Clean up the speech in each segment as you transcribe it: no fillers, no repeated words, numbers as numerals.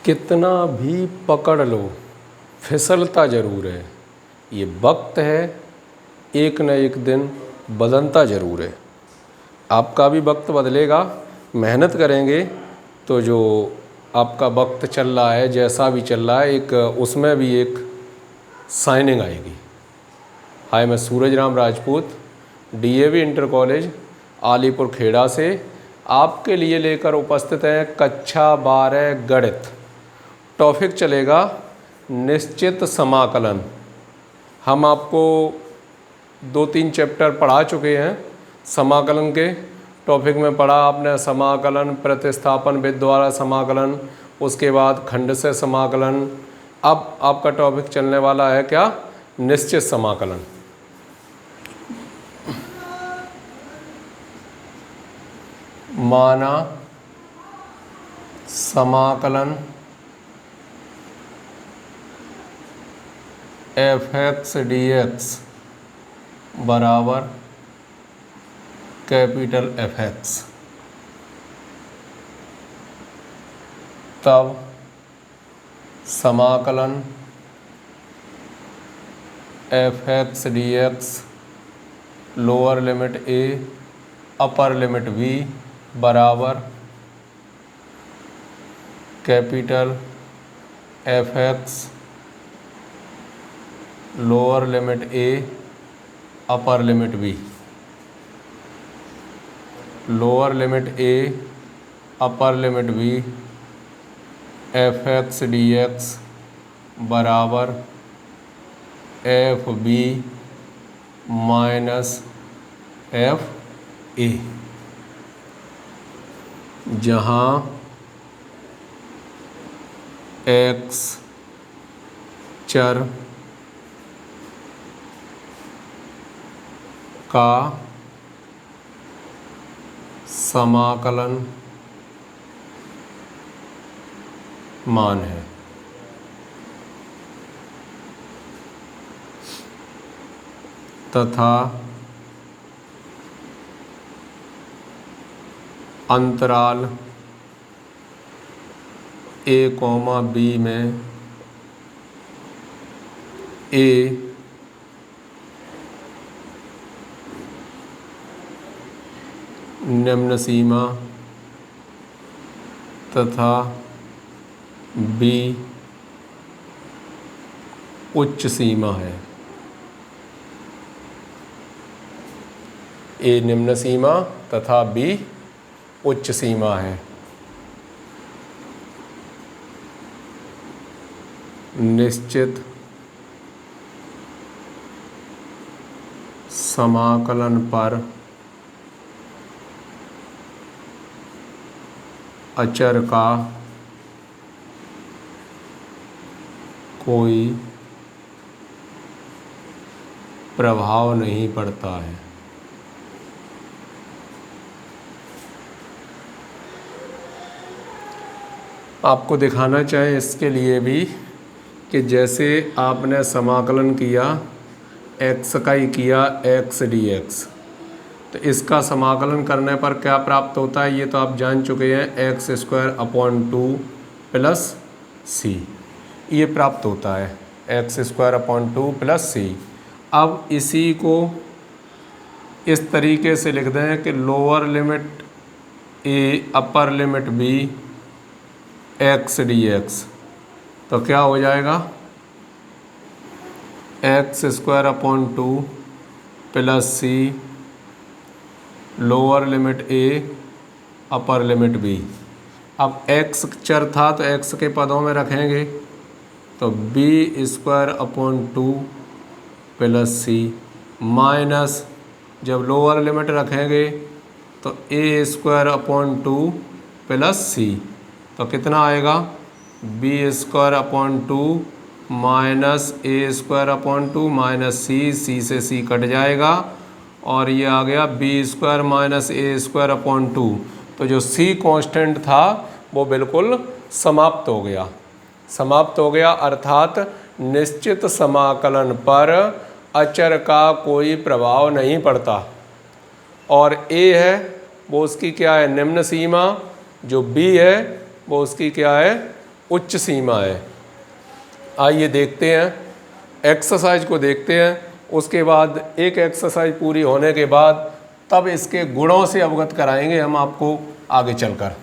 कितना भी पकड़ लो फिसलता ज़रूर है। ये वक्त है, एक न एक दिन बदलता ज़रूर है। आपका भी वक्त बदलेगा, मेहनत करेंगे तो जो आपका वक्त चल रहा है, जैसा भी चल रहा है, एक उसमें भी एक शाइनिंग आएगी। हाय, मैं Suraj Ram Rajput, DAV inter college Alipur Khera से आपके लिए लेकर उपस्थित हैं कक्षा 12 गणित। टॉपिक चलेगा निश्चित समाकलन। हम आपको 2-3 चैप्टर पढ़ा चुके हैं समाकलन के। टॉपिक में पढ़ा आपने समाकलन, प्रतिस्थापन विधि द्वारा समाकलन, उसके बाद खंड से समाकलन। अब आपका टॉपिक चलने वाला है क्या? निश्चित समाकलन। माना समाकलन f(x) dx बराबर कैपिटल F(x), तब समाकलन f(x) dx lower limit a upper limit b बराबर capital F(x) lower limit a upper limit b। Lower limit a upper limit b f(x) dx बराबर f(b) माइनस f(a), जहाँ x चर का समाकलन मान है। तथा अंतराल a, b में a निम्न सीमा तथा b उच्च सीमा है। a निम्न सीमा तथा b उच्च सीमा है। निश्चित समाकलन पर अचर का कोई प्रभाव नहीं पड़ता है। आपको दिखाना चाहे इसके लिए भी कि जैसे आपने समाकलन किया x का ही किया x dx, तो इसका समाकलन करने पर क्या प्राप्त होता है ये तो आप जान चुके हैं, x²/2 प्लस c ये प्राप्त होता है, x²/2 प्लस c। अब इसी को इस तरीके से लिख दें कि lower limit a upper limit b x dx, तो क्या हो जाएगा x²/2 plus c lower limit a upper limit b। अब x चर था तो x के पदों में रखेंगे तो b²/2 प्लस c माइनस जब लोअर लिमिट रखेंगे तो a²/2 प्लस c, तो कितना आएगा b²/2 minus a²/2 minus c से c कट जाएगा और ये आ गया b² माइनस a²/2। तो जो c कांस्टेंट था वो बिल्कुल समाप्त हो गया, समाप्त हो गया, अर्थात निश्चित समाकलन पर अचर का कोई प्रभाव नहीं पड़ता। और a है वो उसकी क्या है निम्न सीमा, जो b है वो उसकी क्या है उच्च सीमा है। आइए देखते हैं, एक्सरसाइज को देखते हैं। उसके बाद एक एक्सरसाइज पूरी होने के बाद तब इसके गुणों से अवगत कराएंगे हम आपको आगे चलकर।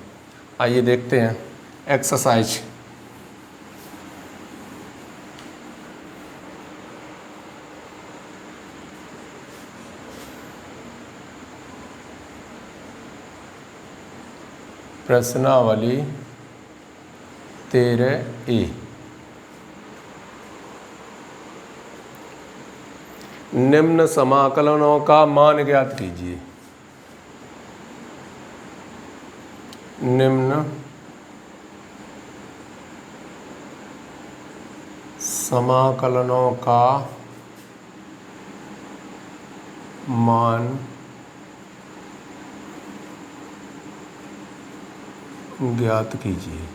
आइए देखते हैं एक्सरसाइज। प्रश्नावली 13A। निम्न समाकलनों का मान ज्ञात कीजिए। निम्न समाकलनों का मान ज्ञात कीजिए।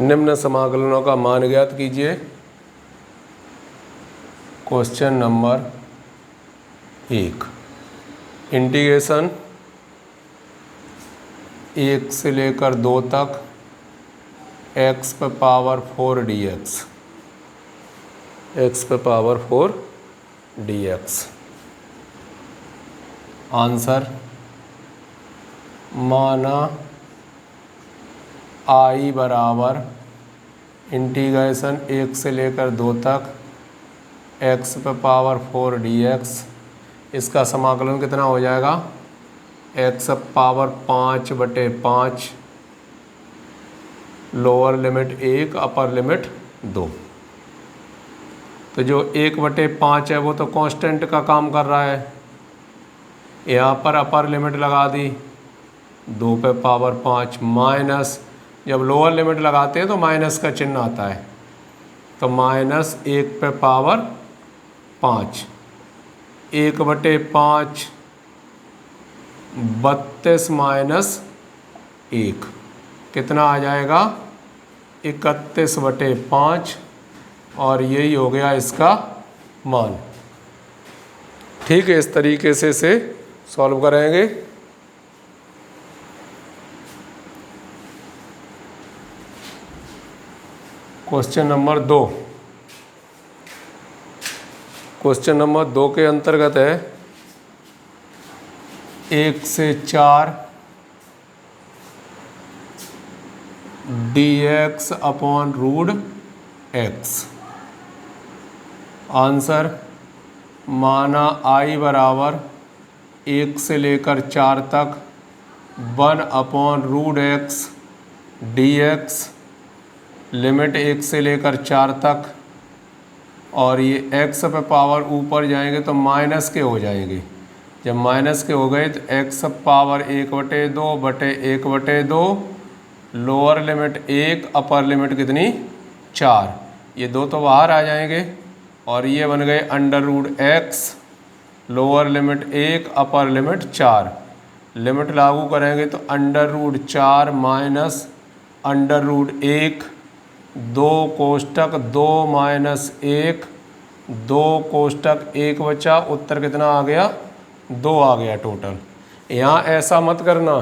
निम्न समाकलनों का मान ज्ञात कीजिए। क्वेश्चन नंबर 1, इंटीग्रेशन 1 से लेकर 2 तक x पे पावर 4 dx, x पे पावर 4 dx। आंसर माना I बराबर इंटीग्रेशन 1 से लेकर 2 तक x पे पावर 4 dx। इसका समाकलन कितना हो जाएगा? x power 5/5, lower limit 1 upper limit 2। तो जो 1/5 है वो तो कांस्टेंट का काम कर रहा है। यहाँ पर अपर लिमिट लगा दी 2 पे पावर 5 माइनस, जब लोअर लिमिट लगाते हैं तो माइनस का चिन्ह आता है, तो माइनस 1 पे पावर 5, 1/5 32 माइनस 1 कितना आ जाएगा? 31/5, और यही हो गया इसका मान। ठीक है, इस तरीके से इसे सॉल्व करेंगे। Question number 2। क्वेश्चन नंबर 2 के अंतर्गत है 1 से 4 dx upon root x। Answer माना I बराबर 1 से लेकर 4 तक 1 upon root x dx, limit 1 से लेकर 4 तक, और ये x पे पावर ऊपर जाएंगे तो माइनस के हो जाएंगे। जब माइनस के हो गए तो x power 1/2/1/2, lower limit 1 upper limit कितनी 4, ये 2 तो बाहर आ जाएंगे, और ये बन गए under root x, lower limit 1 upper limit 4। Limit लागू करेंगे तो under root 4 minus under root 1, 2 कोष्टक 2 माइनस 1, 2 कोष्टक 1 बचा, उत्तर कितना आ गया? 2 आ गया टोटल। यहाँ ऐसा मत करना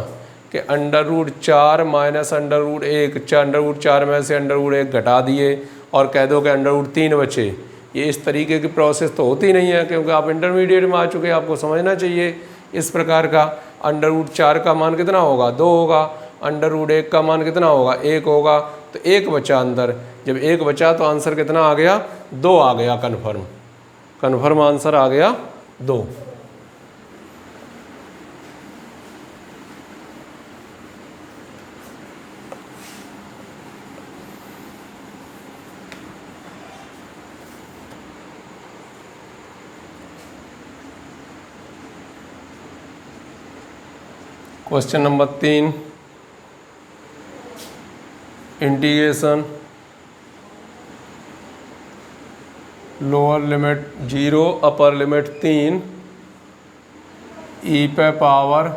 कि under root 4 minus under root 1, under root 4 में से अंडर रूट 1 घटा दिए और कह दो कि अंडर रूट 3 बचे। ये इस तरीके की प्रोसेस तो होती नहीं है, क्योंकि आप इंटरमीडिएट में आ चुके हैं, आपको समझना चाहिए इस प्रकार का। अंडर रूट 4 का मान कितना होगा? 2 होगा। अंडर रूट 1 का मान कितना होगा? 1 होगा। तो 1 बचा अंदर, जब 1 बचा तो आंसर कितना आ गया? 2 आ गया। कन्फर्म आंसर आ गया 2। Question number 3, integration lower limit 0 upper limit 3 e पे पावर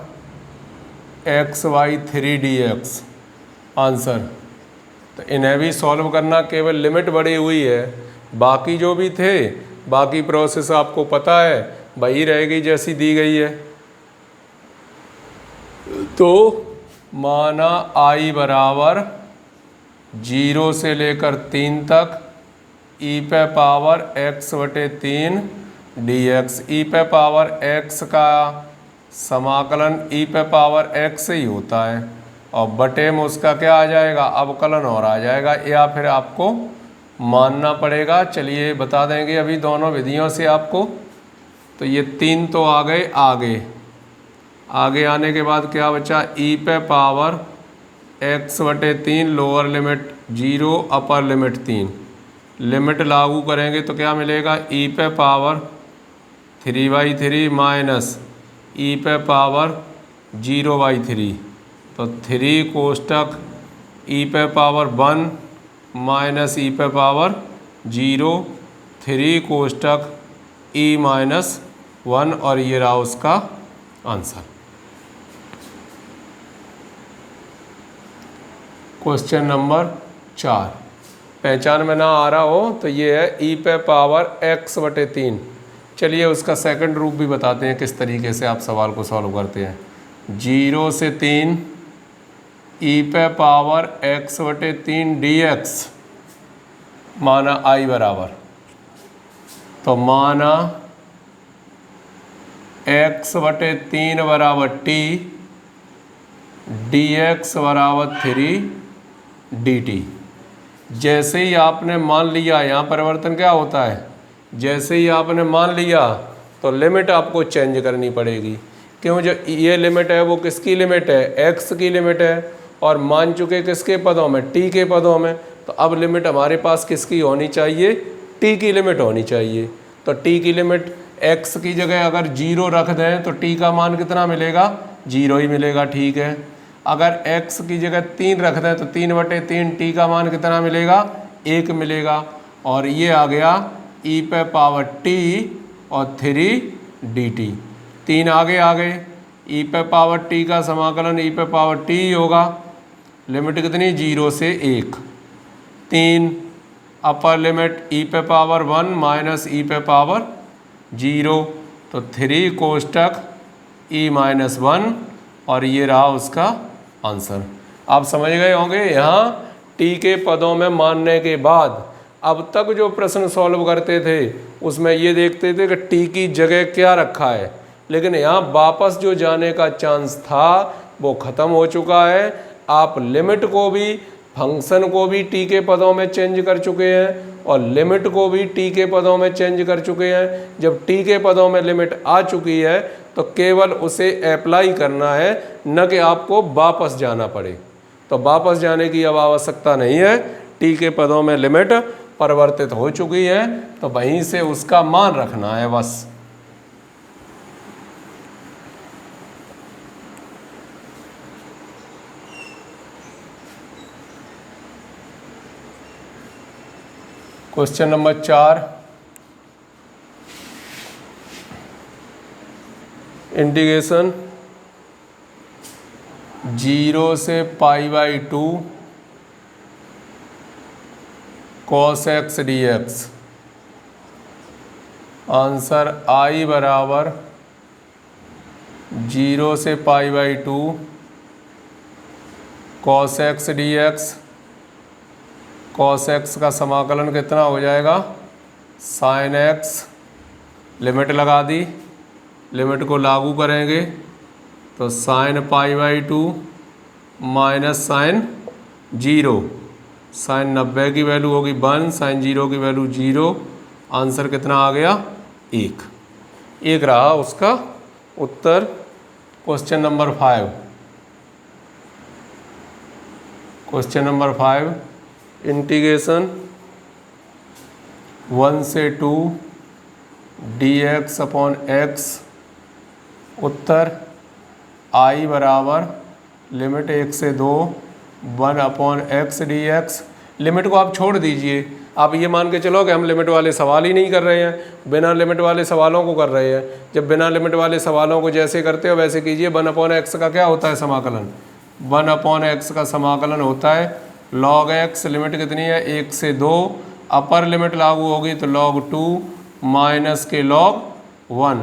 x/3 dx। आंसर तो इन्हें भी सॉल्व करना, केवल लिमिट बढ़ी हुई है, बाकी जो भी थे बाकी प्रोसेस आपको पता है वही रहेगी जैसी दी गई है। तो माना I बराबर 0 से लेकर 3 तक ई पे पावर x बटे 3 dx। ई पे पावर x का समाकलन ई पे पावर x ही होता है और बटे में उसका क्या आ जाएगा, अवकलन और आ जाएगा, या फिर आपको मानना पड़ेगा। चलिए बता देंगे अभी दोनों विधियों से आपको। तो ये 3 तो आ गए आगे आने के बाद क्या बचा, ई पे पावर x बटे 3 lower limit 0 upper limit 3। Limit लागू करेंगे तो क्या मिलेगा, ई पे पावर 3/3 माइनस ई पे पावर 0/3। तो 3 कोष्टक ई पे पावर 1 माइनस ई पे पावर 0, 3 कोष्टक ई माइनस 1, और ये रहा उसका आंसर। क्वेश्चन नंबर 4, पहचान में ना आ रहा हो तो ये है ई पे पावर x बटे 3। चलिए उसका सेकंड रूप भी बताते हैं किस तरीके से आप सवाल को सॉल्व करते हैं। 0 से 3 ई पे पावर x बटे 3 dx माना i बराबर, तो माना x बटे 3 बराबर t, dx बराबर 3 dt। जैसे ही आपने मान लिया, यहाँ परिवर्तन क्या होता है, जैसे ही आपने मान लिया तो लिमिट आपको चेंज करनी पड़ेगी। क्यों, जो ये लिमिट है वो किसकी लिमिट है, x की लिमिट है, और मान चुके किसके पदों में, t के पदों में। तो अब लिमिट हमारे पास किसकी होनी चाहिए, t की लिमिट होनी चाहिए। तो t की लिमिट x की जगह अगर 0 रख दें तो t का मान कितना मिलेगा, 0 ही मिलेगा, ठीक है। अगर x की जगह 3 रख दें तो 3/3 t का मान कितना मिलेगा, 1 मिलेगा। और ये आ गया e पे पावर t और 3 dt। 3 आगे आ गए, e पे पावर t का समाकलन e पे पावर t ही होगा। लिमिट कितनी, 0 से 1। 3 अपर लिमिट e पे पावर 1 माइनस e पे पावर 0, तो 3 कोष्टक e माइनस 1, और ये रहा उसका आंसर। आप समझ गए होंगे। यहाँ t के पदों में मानने के बाद अब तक जो प्रश्न सॉल्व करते थे उसमें ये देखते थे कि t की जगह क्या रखा है, लेकिन यहाँ वापस जो जाने का चांस था वो ख़त्म हो चुका है। आप लिमिट को भी, फंक्शन को भी t के पदों में चेंज कर चुके हैं और लिमिट को भी t के पदों में चेंज कर चुके हैं। जब t के पदों में लिमिट आ चुकी है तो केवल उसे अप्लाई करना है, न कि आपको वापस जाना पड़े। तो वापस जाने की अब आवश्यकता नहीं है, t के पदों में लिमिट परिवर्तित हो चुकी है, तो वहीं से उसका मान रखना है बस। क्वेश्चन नंबर 4, इंटीग्रेशन 0 से π/2 cos x dx। Answer i बराबर 0 से π/2 cos x dx। cos x का समाकलन कितना हो जाएगा, sin x। लिमिट लगा दी, लिमिट को लागू करेंगे तो sin π/2 माइनस sin 0। sin 90 की वैल्यू होगी 1, sin 0 की वैल्यू 0। आंसर कितना आ गया, 1 रहा उसका उत्तर। Question number 5, question number 5, integration 1 से 2 dx अपॉन x। उत्तर i बराबर लिमिट 1 से 2 1 अपॉन x dx। लिमिट को आप छोड़ दीजिए, आप ये मान के चलो कि हम लिमिट वाले सवाल ही नहीं कर रहे हैं, बिना लिमिट वाले सवालों को कर रहे हैं। जब बिना लिमिट वाले सवालों को जैसे करते हो वैसे कीजिए। 1 अपॉन x का क्या होता है समाकलन, 1 अपॉन x का समाकलन होता है log x। लिमिट कितनी है, 1 से 2। अपर लिमिट लागू होगी तो log 2 माइनस के log 1।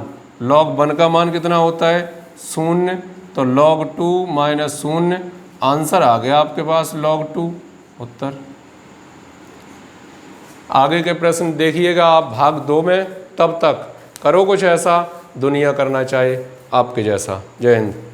log 1 का मान कितना होता है, 0, तो log 2 माइनस 0। आंसर आ गया आपके पास log 2। उत्तर। आगे के प्रश्न देखिएगा आप भाग 2 में। तब तक करो कुछ ऐसा दुनिया करना चाहे आपके जैसा। जय हिंद।